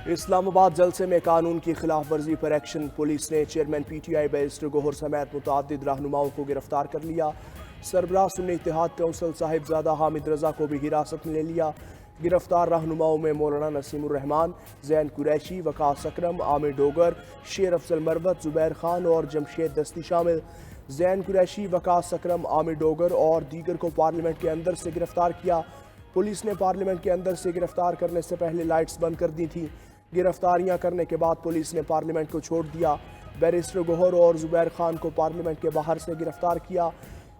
اسلام آباد جلسے میں قانون کی خلاف ورزی پر ایکشن، پولیس نے chairman P T I barrister Gohar سمیت متعدد رہنماؤں کو گرفتار کر لیا۔ سربراہ سنی اتحاد کونسل صاحبزادہ حامد رضا کو بھی حراست میں لے لیا۔ گرفتار رہنماؤں میں مولانا نسیم الرحمان، زین قریشی، وقاص اکرم، عامر ڈوگر، شیر افضل مروت، زبیر خان اور جمشید دستی شامل۔ زین قریشی، وقاص اکرم، عامر ڈوگر اور دیگر کو پارلیمنٹ کے اندر سے گرفتار کیا۔ پولیس نے پارلیمنٹ کے اندر سے گرفتار کرنے سے پہلے لائٹس بند کر دی تھیں۔ گرفتاریاں کرنے کے بعد پولیس نے پارلیمنٹ کو چھوڑ دیا۔ بیرسٹر گوہر اور زبیر خان کو پارلیمنٹ کے باہر سے گرفتار کیا۔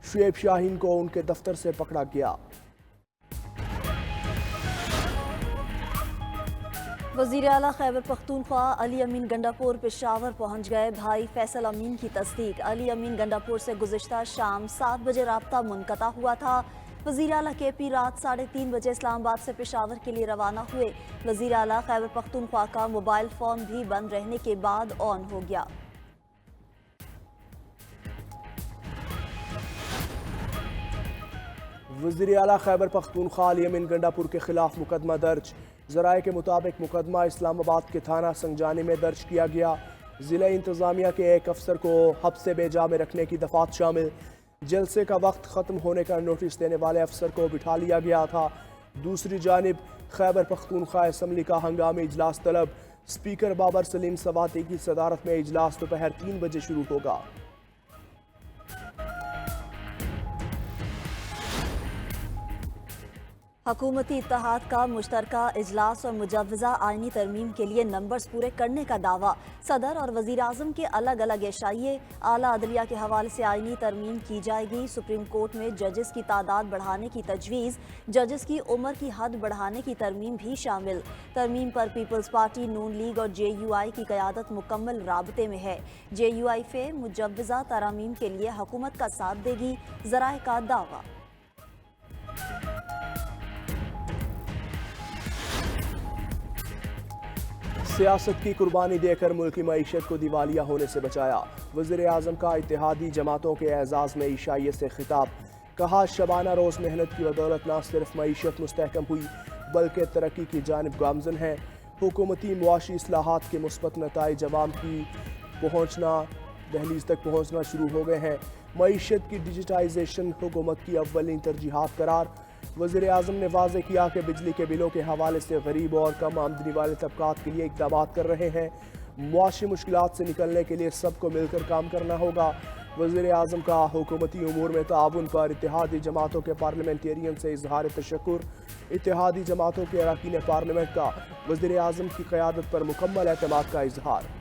شعیب شاہین کو ان کے دفتر سے پکڑا گیا۔ وزیر اعلیٰ خیبر پختونخوا علی امین گنڈاپور پشاور پہنچ گئے۔ بھائی فیصل امین کی تصدیق۔ علی امین گنڈاپور سے گزشتہ شام 7 بجے رابطہ منقطع ہوا تھا۔ وزیر اعلیٰ کے پی رات 3:30 بجے اسلام آباد سے پشاور کے لیے روانہ ہوئے۔ وزیر اعلیٰ خیبر پختونخوا کا موبائل فون بھی بند رہنے کے بعد آن ہو گیا۔ وزیر اعلیٰ خیبر پختونخوا علی امین گنڈاپور کے خلاف مقدمہ درج۔ ذرائع کے مطابق مقدمہ اسلام آباد کے تھانہ سنجانی میں درج کیا گیا۔ ضلع انتظامیہ کے ایک افسر کو حبس بے جا میں رکھنے کی دفعات شامل۔ جلسے کا وقت ختم ہونے کا نوٹس دینے والے افسر کو بٹھا لیا گیا تھا۔ دوسری جانب خیبر پختونخوا اسمبلی کا ہنگامی اجلاس طلب۔ اسپیکر بابر سلیم سواتی کی صدارت میں اجلاس دوپہر 3 بجے شروع ہوگا۔ حکومتی اتحاد کا مشترکہ اجلاس اور مجوزہ آئینی ترمیم کے لیے نمبرز پورے کرنے کا دعویٰ۔ صدر اور وزیر اعظم کے الگ الگ اشائیے۔ اعلیٰ عدلیہ کے حوالے سے آئینی ترمیم کی جائے گی۔ سپریم کورٹ میں ججز کی تعداد بڑھانے کی تجویز۔ ججز کی عمر کی حد بڑھانے کی ترمیم بھی شامل۔ ترمیم پر پیپلز پارٹی، نون لیگ اور جے یو آئی کی قیادت مکمل رابطے میں ہے۔ جے یو آئی فے مجوزہ ترامیم کے لیے حکومت کا ساتھ دے گی، ذرائع کا دعویٰ۔ سیاست کی قربانی دے کر ملکی معیشت کو دیوالیہ ہونے سے بچایا۔ وزیر اعظم کا اتحادی جماعتوں کے اعزاز میں عشائیے سے خطاب۔ کہا شبانہ روز محنت کی بدولت نہ صرف معیشت مستحکم ہوئی بلکہ ترقی کی جانب گامزن ہے۔ حکومتی معاشی اصلاحات کے مثبت نتائج عوام کی دہلیز تک پہنچنا شروع ہو گئے ہیں۔ معیشت کی ڈیجیٹائزیشن حکومت کی اولین ترجیحات قرار۔ وزیر اعظم نے واضح کیا کہ بجلی کے بلوں کے حوالے سے غریب اور کم آمدنی والے طبقات کے لیے اقدامات کر رہے ہیں۔ معاشی مشکلات سے نکلنے کے لیے سب کو مل کر کام کرنا ہوگا۔ وزیر اعظم کا حکومتی امور میں تعاون پر اتحادی جماعتوں کے پارلیمنٹیرین سے اظہار تشکر۔ اتحادی جماعتوں کے اراکین پارلیمنٹ کا وزیر اعظم کی قیادت پر مکمل اعتماد کا اظہار۔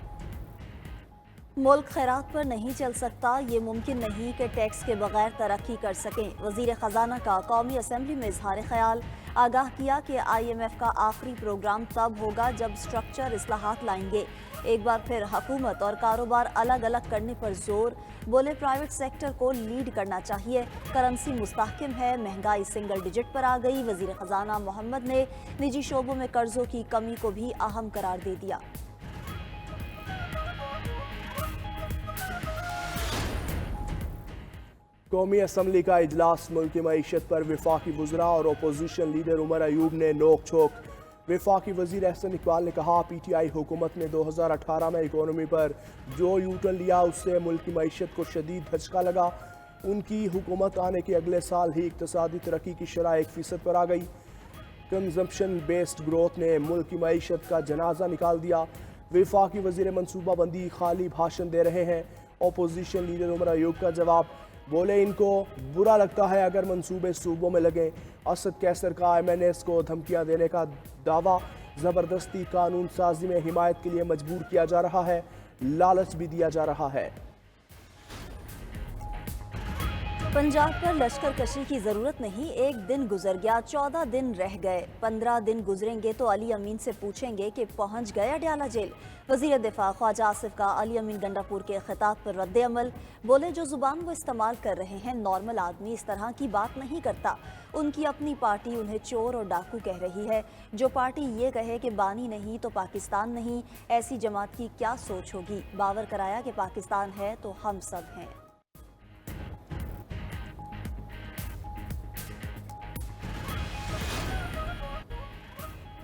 ملک خیرات پر نہیں چل سکتا، یہ ممکن نہیں کہ ٹیکس کے بغیر ترقی کر سکیں۔ وزیر خزانہ کا قومی اسمبلی میں اظہار خیال۔ آگاہ کیا کہ آئی ایم ایف کا آخری پروگرام تب ہوگا جب سٹرکچر اصلاحات لائیں گے۔ ایک بار پھر حکومت اور کاروبار الگ الگ کرنے پر زور۔ بولے پرائیویٹ سیکٹر کو لیڈ کرنا چاہیے۔ کرنسی مستحکم ہے، مہنگائی سنگل ڈیجٹ پر آ گئی۔ وزیر خزانہ محمد نے نجی شعبوں میں قرضوں کی کمی کو بھی اہم قرار دے دیا۔ قومی اسمبلی کا اجلاس۔ ملکی معیشت پر وفاقی وزراء اور اپوزیشن لیڈر عمر ایوب نے نوک جھونک۔ وفاقی وزیر احسن اقبال نے کہا پی ٹی آئی حکومت نے 2018 میں اکانومی پر جو یو ٹرن لیا اس سے ملکی معیشت کو شدید دھچکا لگا۔ ان کی حکومت آنے کے اگلے سال ہی اقتصادی ترقی کی شرح 1% پر آ گئی۔ کنزمپشن بیسڈ گروتھ نے ملکی معیشت کا جنازہ نکال دیا۔ وفاقی وزیر منصوبہ بندی خالی بھاشن دے رہے ہیں۔ اپوزیشن لیڈر عمر ایوب کا جواب۔ بولے ان کو برا لگتا ہے اگر منصوبے صوبوں میں لگیں۔ اسد کیسر کا ایم این ایس کو دھمکیاں دینے کا دعویٰ۔ زبردستی قانون سازی میں حمایت کے لیے مجبور کیا جا رہا ہے، لالچ بھی دیا جا رہا ہے۔ پنجاب پر لشکر کشی کی ضرورت نہیں، ایک دن گزر گیا، 14 دن رہ گئے، 15 دن گزریں گے تو علی امین سے پوچھیں گے کہ پہنچ گئے اڈیالہ جیل۔ وزیر دفاع خواجہ آصف کا علی امین گنڈاپور کے خطاب پر رد عمل۔ بولے جو زبان وہ استعمال کر رہے ہیں، نارمل آدمی اس طرح کی بات نہیں کرتا۔ ان کی اپنی پارٹی انہیں چور اور ڈاکو کہہ رہی ہے۔ جو پارٹی یہ کہے کہ بانی نہیں تو پاکستان نہیں، ایسی جماعت کی کیا سوچ ہوگی؟ باور کرایا کہ پاکستان ہے تو ہم سب ہیں۔